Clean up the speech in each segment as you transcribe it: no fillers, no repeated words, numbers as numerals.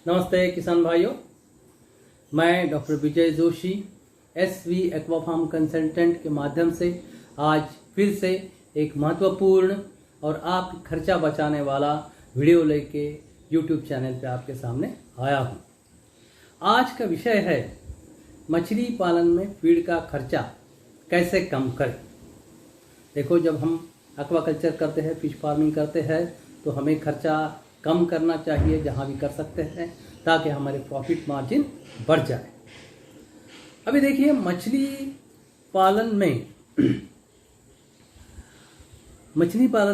नमस्ते किसान भाइयों, मैं doctor Vijay Joshi SV aqua farm consultant के माध्यम से आज फिर से एक महत्वपूर्ण और आप खर्चा बचाने वाला वीडियो लेके यूट्यूब चैनल पे आपके सामने आया हूँ। आज का विषय है मछली पालन में फीड का खर्चा कैसे कम करें। देखो, जब हम एक्वाकल्चर करते हैं, फिश फार्मिंग करते हैं, तो हमें खर्चा कम करना चाहिए जहाँ भी कर सकते हैं, ताकि हमारे प्रॉफिट मार्जिन बढ़ जाए। अभी देखिए, मछली पालन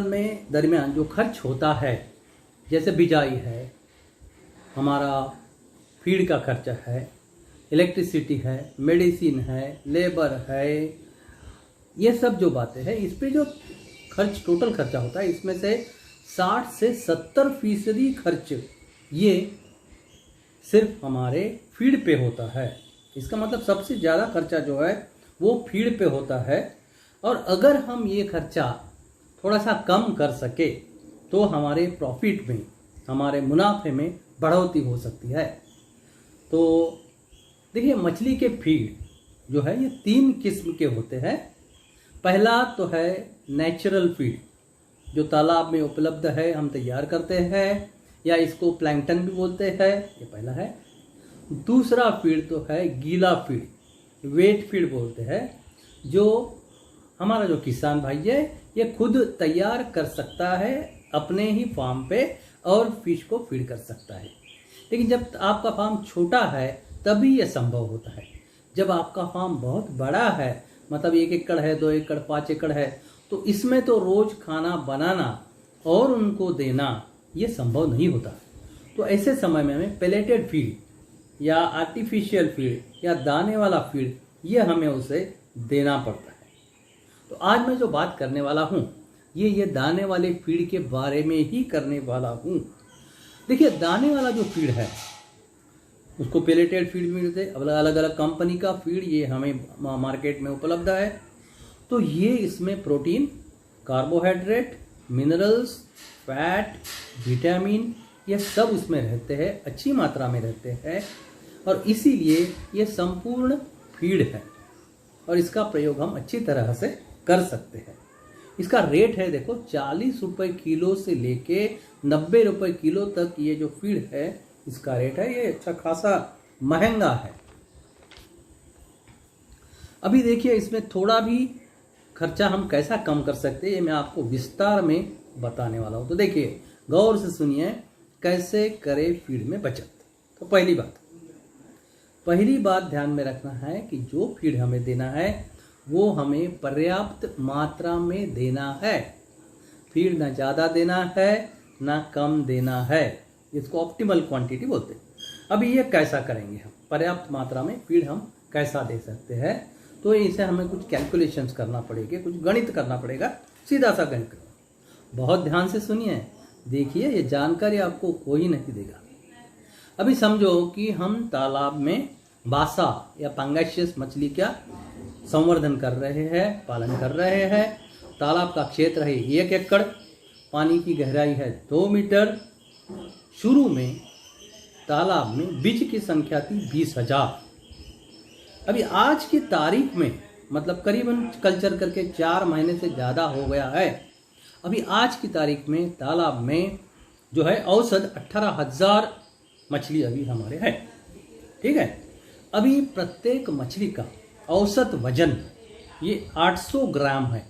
में दरमियान जो खर्च होता है, जैसे बिजाई है, हमारा फीड का खर्चा है, इलेक्ट्रिसिटी है, मेडिसिन है, लेबर है, ये सब जो बातें हैं, इस पे जो खर्च टोटल खर्चा होता है, इसमें से 60 से 70% खर्च ये सिर्फ हमारे फीड पे होता है। इसका मतलब सबसे ज़्यादा खर्चा जो है वो फीड पे होता है। और अगर हम ये खर्चा थोड़ा सा कम कर सके तो हमारे प्रॉफिट में, हमारे मुनाफे में बढ़ोतरी हो सकती है। तो देखिए, मछली के फीड जो है ये 3 किस्म के होते हैं। पहला तो है नेचुरल फीड, जो तालाब में उपलब्ध है, हम तैयार करते हैं, या इसको प्लैंकटन भी बोलते हैं, ये पहला है। दूसरा फीड तो है गीला फीड, वेट फीड बोलते हैं, जो हमारा जो किसान भाई है ये खुद तैयार कर सकता है अपने ही फार्म पे और फिश को फीड कर सकता है। लेकिन जब आपका फार्म छोटा है तभी ये संभव होता है। जब आपका फार्म बहुत बड़ा है, मतलब 1 एकड़ है, 2 एकड़, 5 एकड़ है, तो इसमें तो रोज खाना बनाना और उनको देना ये संभव नहीं होता। तो ऐसे समय में हमें पेलेटेड फीड या आर्टिफिशियल फीड या दाने वाला फीड ये हमें उसे देना पड़ता है। तो आज मैं जो बात करने वाला हूँ ये दाने वाले फीड के बारे में ही करने वाला हूँ। देखिए, दाने वाला जो फीड है उसको पेलेटेड फीड मिलते हैं, अलग अलग कंपनी का फीड ये हमें मार्केट में उपलब्ध है। तो ये इसमें protein, carbohydrate, minerals, fat, vitamin ये सब उसमें रहते हैं, अच्छी मात्रा में रहते हैं, और इसीलिए ये संपूर्ण फीड है और इसका प्रयोग हम अच्छी तरह से कर सकते हैं। इसका रेट है, देखो, 40 रुपये किलो से लेके 90 रुपये किलो तक ये जो फीड है इसका रेट है। ये अच्छा खासा महंगा है। अभी देखिए, इसमें थोड़ा भी खर्चा हम कैसा कम कर सकते हैं, ये मैं आपको विस्तार में बताने वाला हूँ। तो देखिए, गौर से सुनिए, कैसे करें फीड में बचत। तो पहली बात ध्यान में रखना है कि जो फीड हमें देना है वो हमें पर्याप्त मात्रा में देना है। फीड ना ज़्यादा देना है ना कम देना है, इसको ऑप्टिमल क्वांटिटी बोलते हैं। अभी ये कैसा करेंगे हम, पर्याप्त मात्रा में फीड हम कैसा दे सकते हैं? तो इसे हमें कुछ कैलकुलेशंस करना पड़ेगा, कुछ गणित करना पड़ेगा, सीधा सा गणित करना। बहुत ध्यान से सुनिए, देखिए, ये जानकारी आपको कोई नहीं देगा। अभी समझो कि हम तालाब में बासा या पंगेशियस मछली का संवर्धन कर रहे हैं, पालन कर रहे हैं। तालाब का क्षेत्र है 1 एकड़, पानी की गहराई है 2 मीटर। शुरू में तालाब में बीज की संख्या थी 20,000। अभी आज की तारीख में, मतलब करीबन कल्चर करके 4 महीने से ज़्यादा हो गया है, अभी आज की तारीख में तालाब में जो है औसत 18,000 मछली अभी हमारे है। ठीक है, अभी प्रत्येक मछली का औसत वजन ये 800 ग्राम है।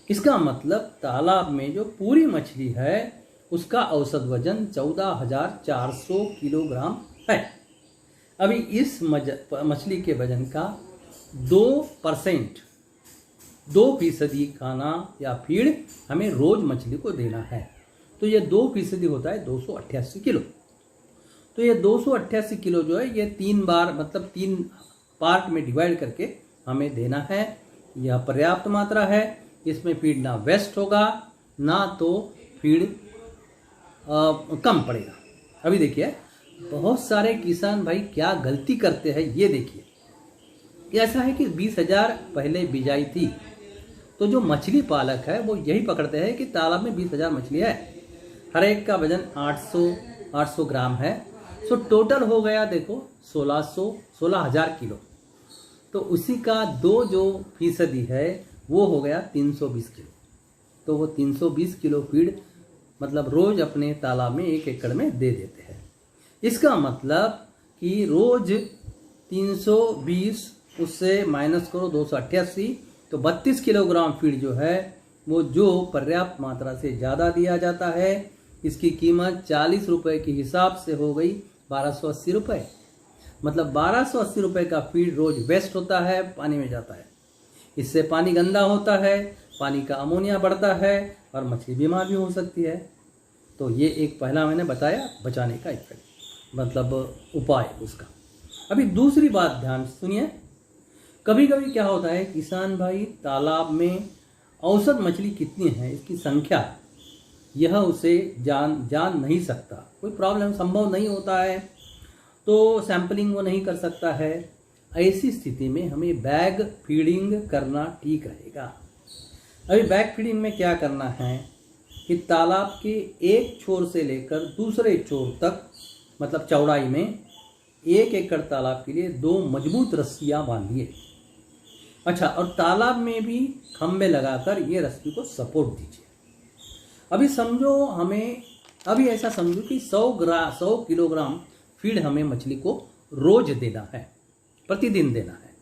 इसका मतलब तालाब में जो पूरी मछली है उसका औसत वजन 14,400 किलोग्राम है। अभी इस मछली के वजन का 2% खाना या फीड हमें रोज मछली को देना है। तो ये 2% होता है 288 किलो। तो ये 288 किलो जो है ये 3 बार, मतलब 3 पार्ट में डिवाइड करके हमें देना है। यह पर्याप्त मात्रा है। इसमें फीड ना वेस्ट होगा ना तो फीड कम पड़ेगा। अभी देखिए, बहुत सारे किसान भाई क्या गलती करते हैं ये देखिए। ऐसा है कि 20,000 पहले बिजाई थी, तो जो मछली पालक है वो यही पकड़ते हैं कि तालाब में 20,000 मछली है, हर एक का वजन 800 800 ग्राम है। सो टोटल हो गया देखो 16,000 किलो। तो उसी का 2 जो फीसदी है वो हो गया 320 किलो। तो वो 320 किलो फीड मतलब रोज अपने तालाब में 1 एकड़ में दे देते हैं। इसका मतलब कि रोज 320 उससे माइनस करो 288, तो 32 किलोग्राम फीड जो है वो जो पर्याप्त मात्रा से ज़्यादा दिया जाता है। इसकी कीमत 40 रुपये के हिसाब से हो गई 1280 रुपये। मतलब 1280 रुपये का फीड रोज वेस्ट होता है, पानी में जाता है। इससे पानी गंदा होता है, पानी का अमोनिया बढ़ता है और मछली बीमार भी हो सकती है। तो ये एक पहला मैंने बताया बचाने का एक मतलब उपाय उसका। अभी दूसरी बात ध्यान से सुनिए। कभी कभी क्या होता है, किसान भाई तालाब में औसत मछली कितनी है इसकी संख्या यह उसे जान नहीं सकता। कोई प्रॉब्लम संभव नहीं होता है तो सैंपलिंग वो नहीं कर सकता है। ऐसी स्थिति में हमें बैग फीडिंग करना ठीक रहेगा। अभी बैग फीडिंग में क्या करना है कि तालाब के एक छोर से लेकर दूसरे छोर तक मतलब चौड़ाई में 1 एकड़ तालाब के लिए 2 मजबूत रस्सियां बांधिए। अच्छा, और तालाब में भी खंभे लगाकर ये रस्सी को सपोर्ट दीजिए। अभी समझो हमें अभी ऐसा समझो कि 100 किलोग्राम फीड हमें मछली को रोज देना है, प्रतिदिन देना है।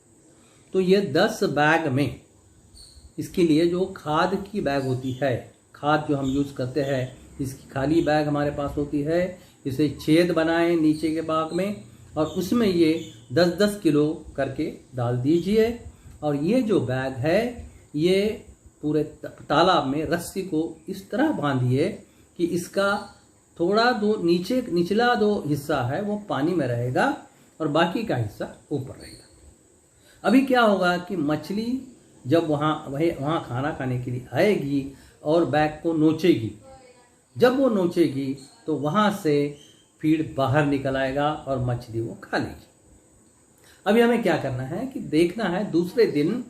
तो ये 10 बैग में इसके लिए जो खाद की बैग होती है, खाद जो हम यूज़ करते हैं, इसकी खाली बैग हमारे पास होती है। इसे छेद बनाएं नीचे के भाग में और उसमें ये 10-10 किलो करके डाल दीजिए। और ये जो बैग है ये पूरे तालाब में रस्सी को इस तरह बांधिए कि इसका थोड़ा निचला दो हिस्सा है वो पानी में रहेगा और बाकी का हिस्सा ऊपर रहेगा। अभी क्या होगा कि मछली जब वहाँ खाना खाने के लिए आएगी और बैग को नोचेगी, जब वो नोचेगी तो वहाँ से फीड बाहर निकल आएगा और मछली वो खा लेगी। अभी हमें क्या करना है कि देखना है दूसरे दिन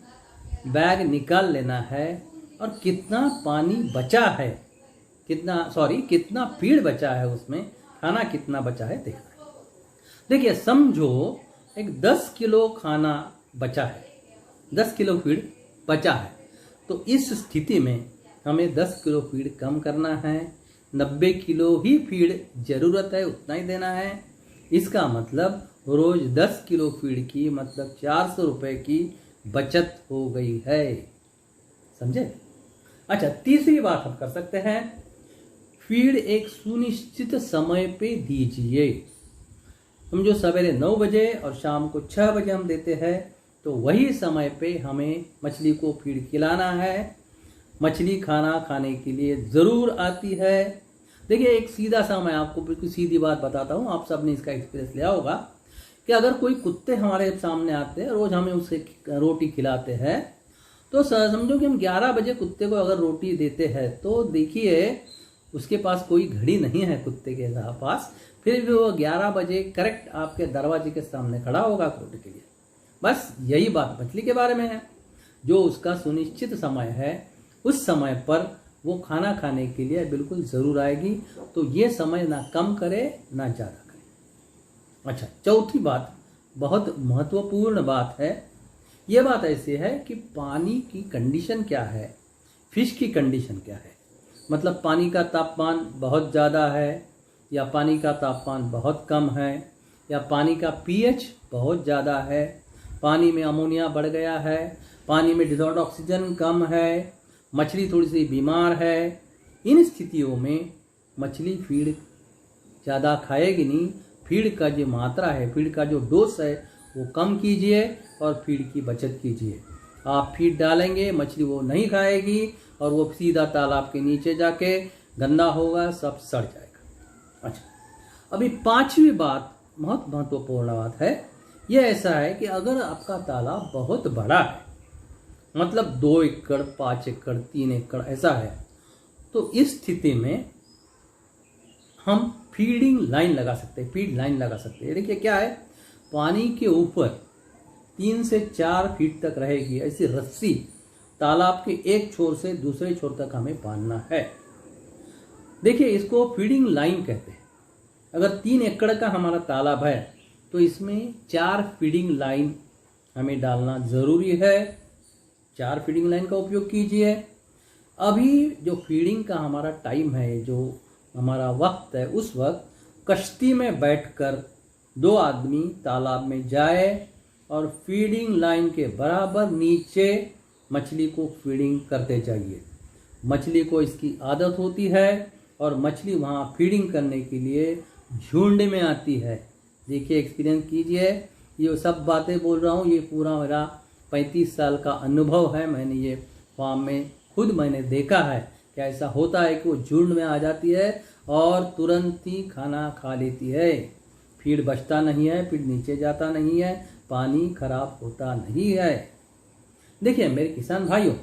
बैग निकाल लेना है और कितना पानी बचा है, कितना फीड बचा है, उसमें खाना कितना बचा है देखना है। देखिए समझो एक 10 किलो खाना बचा है, 10 किलो फीड बचा है। तो इस स्थिति में हमें 10 किलो फीड कम करना है, 90 किलो ही फीड जरूरत है उतना ही देना है। इसका मतलब रोज 10 किलो फीड की मतलब 400 रुपये की बचत हो गई है। समझे? अच्छा, तीसरी बात हम कर सकते हैं, फीड एक सुनिश्चित समय पे दीजिए। समझो सवेरे 9 बजे और शाम को 6 बजे हम देते हैं, तो वही समय पे हमें मछली को फीड खिलाना है। मछली खाना खाने के लिए ज़रूर आती है। देखिए एक सीधा सा मैं आपको बिल्कुल सीधी बात बताता हूँ, आप सब ने इसका एक्सपीरियंस लिया होगा कि अगर कोई कुत्ते हमारे सामने आते हैं, रोज़ हमें उसे रोटी खिलाते हैं, तो समझो कि हम 11 बजे कुत्ते को अगर रोटी देते हैं तो देखिए उसके पास कोई घड़ी नहीं है कुत्ते के पास, फिर भी वो 11 बजे करेक्ट आपके दरवाजे के सामने खड़ा होगा रोटी के लिए। बस यही बात मछली के बारे में है। जो उसका सुनिश्चित समय है उस समय पर वो खाना खाने के लिए बिल्कुल ज़रूर आएगी। तो ये समय ना कम करे ना ज़्यादा करे। अच्छा, चौथी बात बहुत महत्वपूर्ण बात है। ये बात ऐसी है कि पानी की कंडीशन क्या है, फिश की कंडीशन क्या है। मतलब पानी का तापमान बहुत ज़्यादा है या पानी का तापमान बहुत कम है या पानी का पीएच बहुत ज़्यादा है, पानी में अमोनिया बढ़ गया है, पानी में डिसॉल्व्ड ऑक्सीजन कम है, मछली थोड़ी सी बीमार है। इन स्थितियों में मछली फीड ज़्यादा खाएगी नहीं। फीड का जो मात्रा है, फीड का जो डोज है वो कम कीजिए और फीड की बचत कीजिए। आप फीड डालेंगे, मछली वो नहीं खाएगी और वो सीधा तालाब के नीचे जाके गंदा होगा, सब सड़ जाएगा। अच्छा, अभी पांचवी बात बहुत महत्वपूर्ण बात है। ये ऐसा है कि अगर आपका तालाब बहुत बड़ा है, मतलब 2 एकड़, 5 एकड़, 3 एकड़ ऐसा है, तो इस स्थिति में हम फीडिंग लाइन लगा सकते हैं, फीड लाइन लगा सकते हैं। देखिए क्या है, पानी के ऊपर 3 से 4 फीट तक रहेगी ऐसी रस्सी तालाब के एक छोर से दूसरे छोर तक हमें बांधना है। देखिए इसको फीडिंग लाइन कहते हैं। अगर 3 एकड़ का हमारा तालाब है तो इसमें 4 फीडिंग लाइन हमें डालना ज़रूरी है। 4 फीडिंग लाइन का उपयोग कीजिए। अभी जो फीडिंग का हमारा टाइम है, जो हमारा वक्त है, उस वक्त कश्ती में बैठकर 2 आदमी तालाब में जाए और फीडिंग लाइन के बराबर नीचे मछली को फीडिंग करते जाइए। मछली को इसकी आदत होती है और मछली वहाँ फीडिंग करने के लिए झुंड में आती है। देखिए, एक्सपीरियंस कीजिए। ये सब बातें बोल रहा हूँ, ये पूरा मेरा 35 साल का अनुभव है। मैंने ये फार्म में खुद मैंने देखा है कि ऐसा होता है कि वो झुंड में आ जाती है और तुरंत ही खाना खा लेती है। फीड बचता नहीं है, फीड नीचे जाता नहीं है, पानी खराब होता नहीं है। देखिए मेरे किसान भाइयों,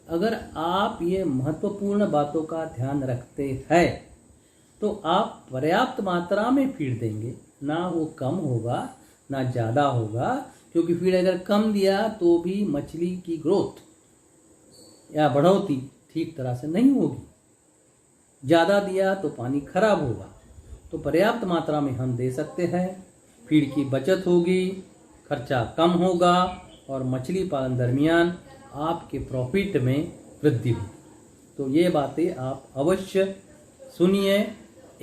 अगर आप ये महत्वपूर्ण बातों का ध्यान रखते हैं तो आप पर्याप्त मात्रा में फीड देंगे, ना वो कम होगा ना ज़्यादा होगा। क्योंकि फीड अगर कम दिया तो भी मछली की ग्रोथ या बढ़ोतरी ठीक तरह से नहीं होगी। ज़्यादा दिया तो पानी खराब होगा। तो पर्याप्त मात्रा में हम दे सकते हैं, फीड की बचत होगी, खर्चा कम होगा और मछली पालन दरमियान आपके प्रॉफिट में वृद्धि होगी। तो ये बातें आप अवश्य सुनिए।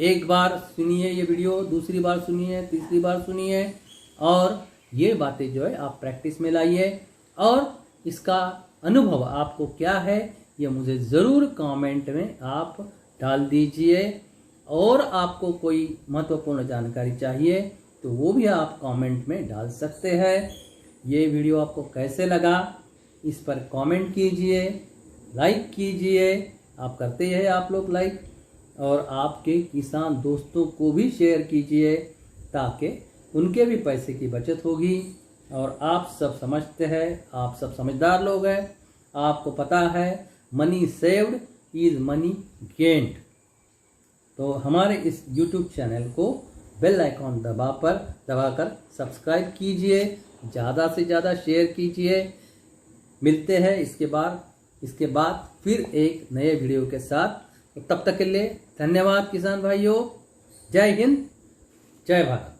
एक बार सुनिए ये वीडियो, दूसरी बार सुनिए, तीसरी बार सुनिए और ये बातें जो है आप प्रैक्टिस में लाइए। और इसका अनुभव आपको क्या है ये मुझे ज़रूर कमेंट में आप डाल दीजिए। और आपको कोई महत्वपूर्ण जानकारी चाहिए तो वो भी आप कमेंट में डाल सकते हैं। ये वीडियो आपको कैसे लगा इस पर कमेंट कीजिए, लाइक कीजिए। आप करते हैं आप लोग लाइक, और आपके किसान दोस्तों को भी शेयर कीजिए ताकि उनके भी पैसे की बचत होगी। और आप सब समझते हैं, आप सब समझदार लोग हैं, आपको पता है money saved is money gained. तो हमारे इस YouTube चैनल को बेल आइकॉन दबाकर सब्सक्राइब कीजिए, ज़्यादा से ज़्यादा शेयर कीजिए। मिलते हैं इसके बाद फिर एक नए वीडियो के साथ। तो तब तक के लिए धन्यवाद किसान भाइयों। जय हिंद, जय भारत।